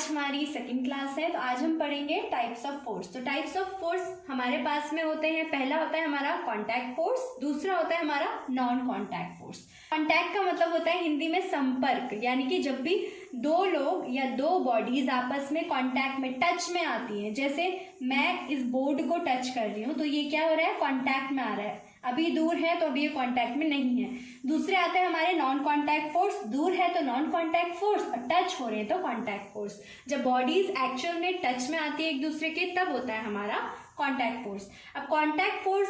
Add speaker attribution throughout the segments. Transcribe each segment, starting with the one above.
Speaker 1: हमारी second class है, तो आज हम पढ़ेंगे टाइप्स ऑफ फोर्स। तो टाइप्स ऑफ फोर्स हमारे पास में होते हैं, पहला होता है हमारा कॉन्टैक्ट फोर्स, दूसरा होता है हमारा नॉन कॉन्टैक्ट फोर्स। कॉन्टैक्ट का मतलब होता है हिंदी में संपर्क, यानी कि जब भी दो लोग या दो बॉडीज आपस में कॉन्टैक्ट में, टच में आती हैं। जैसे मैं इस बोर्ड को टच कर रही हूँ तो ये क्या हो रहा है, कॉन्टैक्ट में आ रहा है। अभी दूर है तो अभी ये कॉन्टैक्ट में नहीं है। दूसरे आते हैं हमारे नॉन कॉन्टैक्ट फोर्स, दूर है तो नॉन कॉन्टैक्ट फोर्स और टच हो रहे हैं तो कॉन्टैक्ट फोर्स। जब बॉडीज एक्चुअल में टच में आती है एक दूसरे के, तब होता है हमारा कॉन्टैक्ट फोर्स। अब कॉन्टैक्ट फोर्स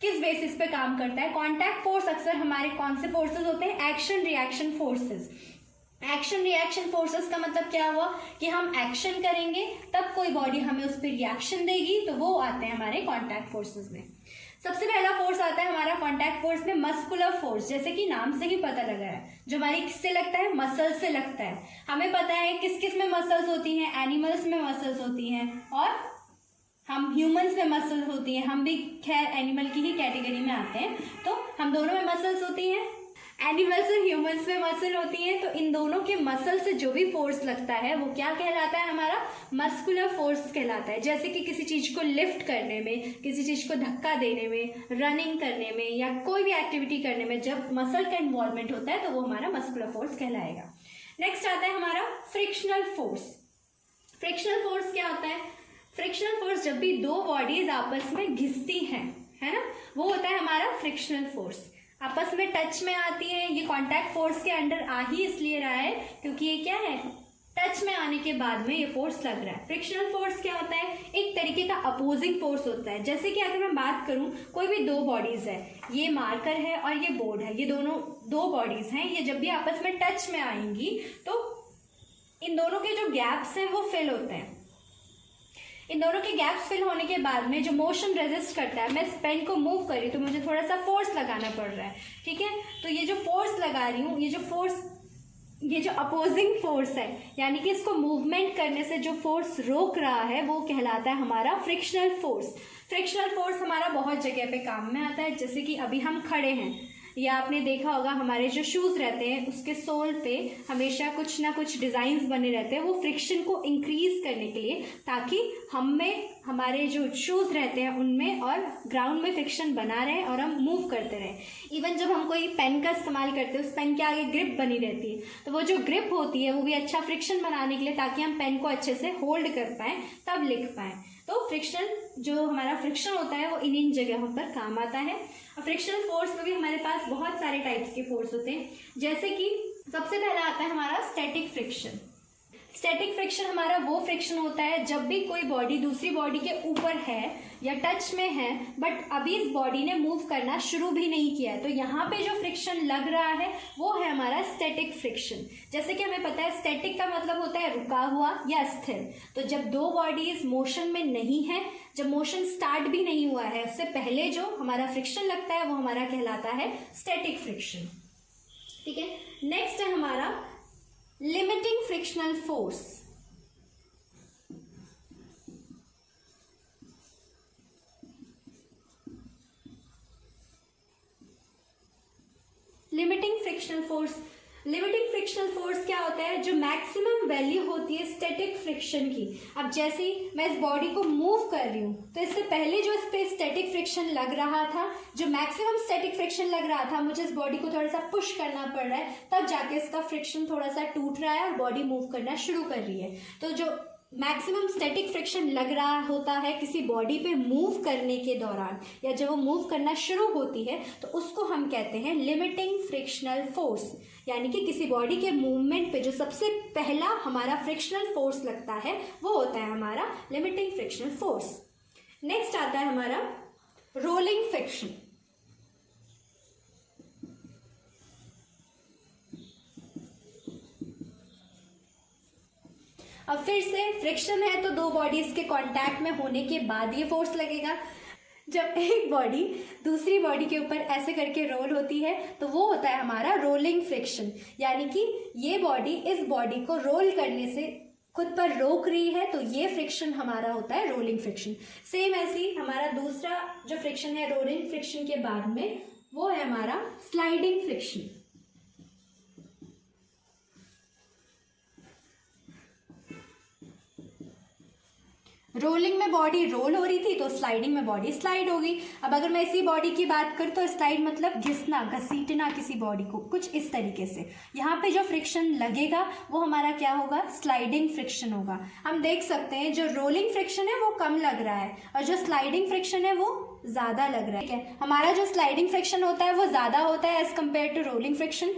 Speaker 1: किस बेसिस पे काम करता है? कॉन्टैक्ट फोर्स अक्सर हमारे कौन से फोर्सेस होते हैं? Action reaction forces. Action reaction forces का मतलब क्या हुआ कि हम एक्शन करेंगे तब कोई बॉडी हमें उस पर रिएक्शन देगी, तो वो आते हैं हमारे कॉन्टैक्ट फोर्सेस में। सबसे पहला फोर्स आता है हमारा कॉन्टैक्ट फोर्स में मस्कुलर फोर्स। जैसे कि नाम से ही पता लगा है, जो हमारी किससे लगता है? मसल्स से लगता है। हमें पता है किस किस में मसल्स होती हैं, एनिमल्स में मसल्स होती हैं और हम ह्यूमंस में मसल्स होती हैं। हम भी खैर एनिमल की ही कैटेगरी में आते हैं, तो हम दोनों में मसल्स होती हैं। एनिमल्स और ह्यूमंस में मसल होती है, तो इन दोनों के मसल से जो भी फोर्स लगता है वो क्या कहलाता है? हमारा मस्कुलर फोर्स कहलाता है। जैसे कि किसी चीज को लिफ्ट करने में, किसी चीज को धक्का देने में, रनिंग करने में या कोई भी एक्टिविटी करने में जब मसल का इन्वॉल्वमेंट होता है तो वो हमारा मस्कुलर फोर्स कहलाएगा। नेक्स्ट आता है हमारा फ्रिक्शनल फोर्स। फ्रिक्शनल फोर्स क्या होता है? फ्रिक्शनल फोर्स जब भी दो बॉडीज आपस में घिसती हैं, है ना, वो होता है हमारा फ्रिक्शनल फोर्स। आपस में टच में आती है, ये कॉन्टैक्ट फोर्स के अंडर आ ही इसलिए रहा है क्योंकि ये क्या है, टच में आने के बाद में ये फोर्स लग रहा है। फ्रिक्शनल फोर्स क्या होता है? एक तरीके का अपोजिंग फोर्स होता है। जैसे कि अगर मैं बात करूं, कोई भी दो बॉडीज है, ये मार्कर है और ये बोर्ड है, ये दोनों दो बॉडीज हैं, ये जब भी आपस में टच में आएंगी तो इन दोनों के जो गैप्स हैं वो फिल होते हैं। इन दोनों के गैप्स फिल होने के बाद में जो मोशन रेजिस्ट करता है, मैं इस पेन को मूव कर रही हूँ तो मुझे थोड़ा सा फोर्स लगाना पड़ रहा है, ठीक है। तो ये जो फोर्स लगा रही हूँ, ये जो अपोजिंग फोर्स है, यानी कि इसको मूवमेंट करने से जो फोर्स रोक रहा है वो कहलाता है हमारा फ्रिक्शनल फोर्स। फ्रिक्शनल फोर्स हमारा बहुत जगह पे काम में आता है। जैसे कि अभी हम खड़े हैं, या आपने देखा होगा हमारे जो शूज़ रहते हैं उसके सोल पे हमेशा कुछ ना कुछ डिज़ाइंस बने रहते हैं, वो फ्रिक्शन को इंक्रीज करने के लिए, ताकि हमारे जो शूज़ रहते हैं उनमें और ग्राउंड में फ्रिक्शन बना रहे और हम मूव करते रहें। इवन जब हम कोई पेन का इस्तेमाल करते हैं, उस पेन के आगे ग्रिप बनी रहती है, तो वो जो ग्रिप होती है वो भी अच्छा फ्रिक्शन बनाने के लिए, ताकि हम पेन को अच्छे से होल्ड कर पाएँ तब लिख पाएँ। तो फ्रिक्शन, जो हमारा फ्रिक्शन होता है वो इन जगहों पर काम आता है। और फ्रिक्शनल फोर्स में भी हमारे पास बहुत सारे टाइप्स के फोर्स होते हैं। जैसे कि सबसे पहला आता है हमारा स्टैटिक फ्रिक्शन। स्टैटिक फ्रिक्शन हमारा वो फ्रिक्शन होता है जब भी कोई बॉडी दूसरी बॉडी के ऊपर है या टच में है, बट अभी इस बॉडी ने मूव करना शुरू भी नहीं किया है, तो यहाँ पे जो फ्रिक्शन लग रहा है वो है हमारा स्टैटिक फ्रिक्शन। जैसे कि हमें पता है स्टैटिक का मतलब होता है रुका हुआ या स्थिर। तो जब दो बॉडीज मोशन में नहीं है, जब मोशन स्टार्ट भी नहीं हुआ है, उससे पहले जो हमारा फ्रिक्शन लगता है वो हमारा कहलाता है स्टैटिक फ्रिक्शन, ठीक है। नेक्स्ट है हमारा limiting frictional force. Limiting frictional force, limiting frictional force क्या होता है? जो मैक्सिमम वैल्यू होती है स्टैटिक फ्रिक्शन की। अब जैसे ही मैं इस बॉडी को मूव कर रही हूँ, तो इससे पहले जो इस पे स्टैटिक फ्रिक्शन लग रहा था, जो मैक्सिमम स्टैटिक फ्रिक्शन लग रहा था, मुझे इस बॉडी को थोड़ा सा पुश करना पड़ रहा है, तब जाके इसका फ्रिक्शन थोड़ा सा टूट रहा है और बॉडी मूव करना शुरू कर रही है। तो जो मैक्सिमम स्टैटिक फ्रिक्शन लग रहा होता है किसी बॉडी पे मूव करने के दौरान, या जब वो मूव करना शुरू होती है, तो उसको हम कहते हैं लिमिटिंग फ्रिक्शनल फोर्स। यानी कि किसी बॉडी के मूवमेंट पे जो सबसे पहला हमारा फ्रिक्शनल फोर्स लगता है वो होता है हमारा लिमिटिंग फ्रिक्शनल फोर्स। नेक्स्ट आता है हमारा रोलिंग फ्रिक्शन। अब फिर से फ्रिक्शन है तो दो बॉडीज के कांटेक्ट में होने के बाद ये फोर्स लगेगा। जब एक बॉडी दूसरी बॉडी के ऊपर ऐसे करके रोल होती है तो वो होता है हमारा रोलिंग फ्रिक्शन। यानी कि ये बॉडी इस बॉडी को रोल करने से खुद पर रोक रही है, तो ये फ्रिक्शन हमारा होता है रोलिंग फ्रिक्शन। सेम ऐसे ही हमारा दूसरा जो फ्रिक्शन है रोलिंग फ्रिक्शन के बाद में, वो है हमारा स्लाइडिंग फ्रिक्शन। रोलिंग में बॉडी रोल हो रही थी तो स्लाइडिंग में बॉडी स्लाइड होगी। अब अगर मैं इसी बॉडी की बात करूँ तो स्लाइड मतलब घिसना, घसीटना किसी बॉडी को, कुछ इस तरीके से। यहाँ पे जो फ्रिक्शन लगेगा वो हमारा क्या होगा, स्लाइडिंग फ्रिक्शन होगा। हम देख सकते हैं जो रोलिंग फ्रिक्शन है वो कम लग रहा है और जो स्लाइडिंग फ्रिक्शन है वो ज़्यादा लग रहा है। ठीक है, हमारा जो स्लाइडिंग फ्रिक्शन होता है वो ज़्यादा होता है as compare to rolling friction,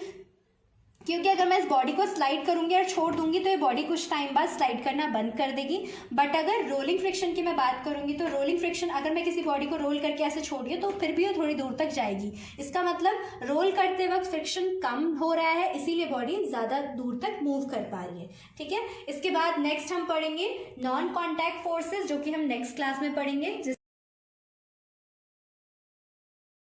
Speaker 1: क्योंकि अगर मैं इस बॉडी को स्लाइड करूंगी और छोड़ दूंगी तो ये बॉडी कुछ टाइम बाद स्लाइड करना बंद कर देगी। बट अगर रोलिंग फ्रिक्शन की मैं बात करूंगी तो रोलिंग फ्रिक्शन अगर मैं किसी बॉडी को रोल करके ऐसे छोड़िए तो फिर भी वो थोड़ी दूर तक जाएगी। इसका मतलब रोल करते वक्त फ्रिक्शन कम हो रहा है, इसीलिए बॉडी ज़्यादा दूर तक मूव कर पा रही है। ठीक है, इसके बाद नेक्स्ट हम पढ़ेंगे नॉन कॉन्टैक्ट फोर्सेज, जो कि हम नेक्स्ट क्लास में पढ़ेंगे।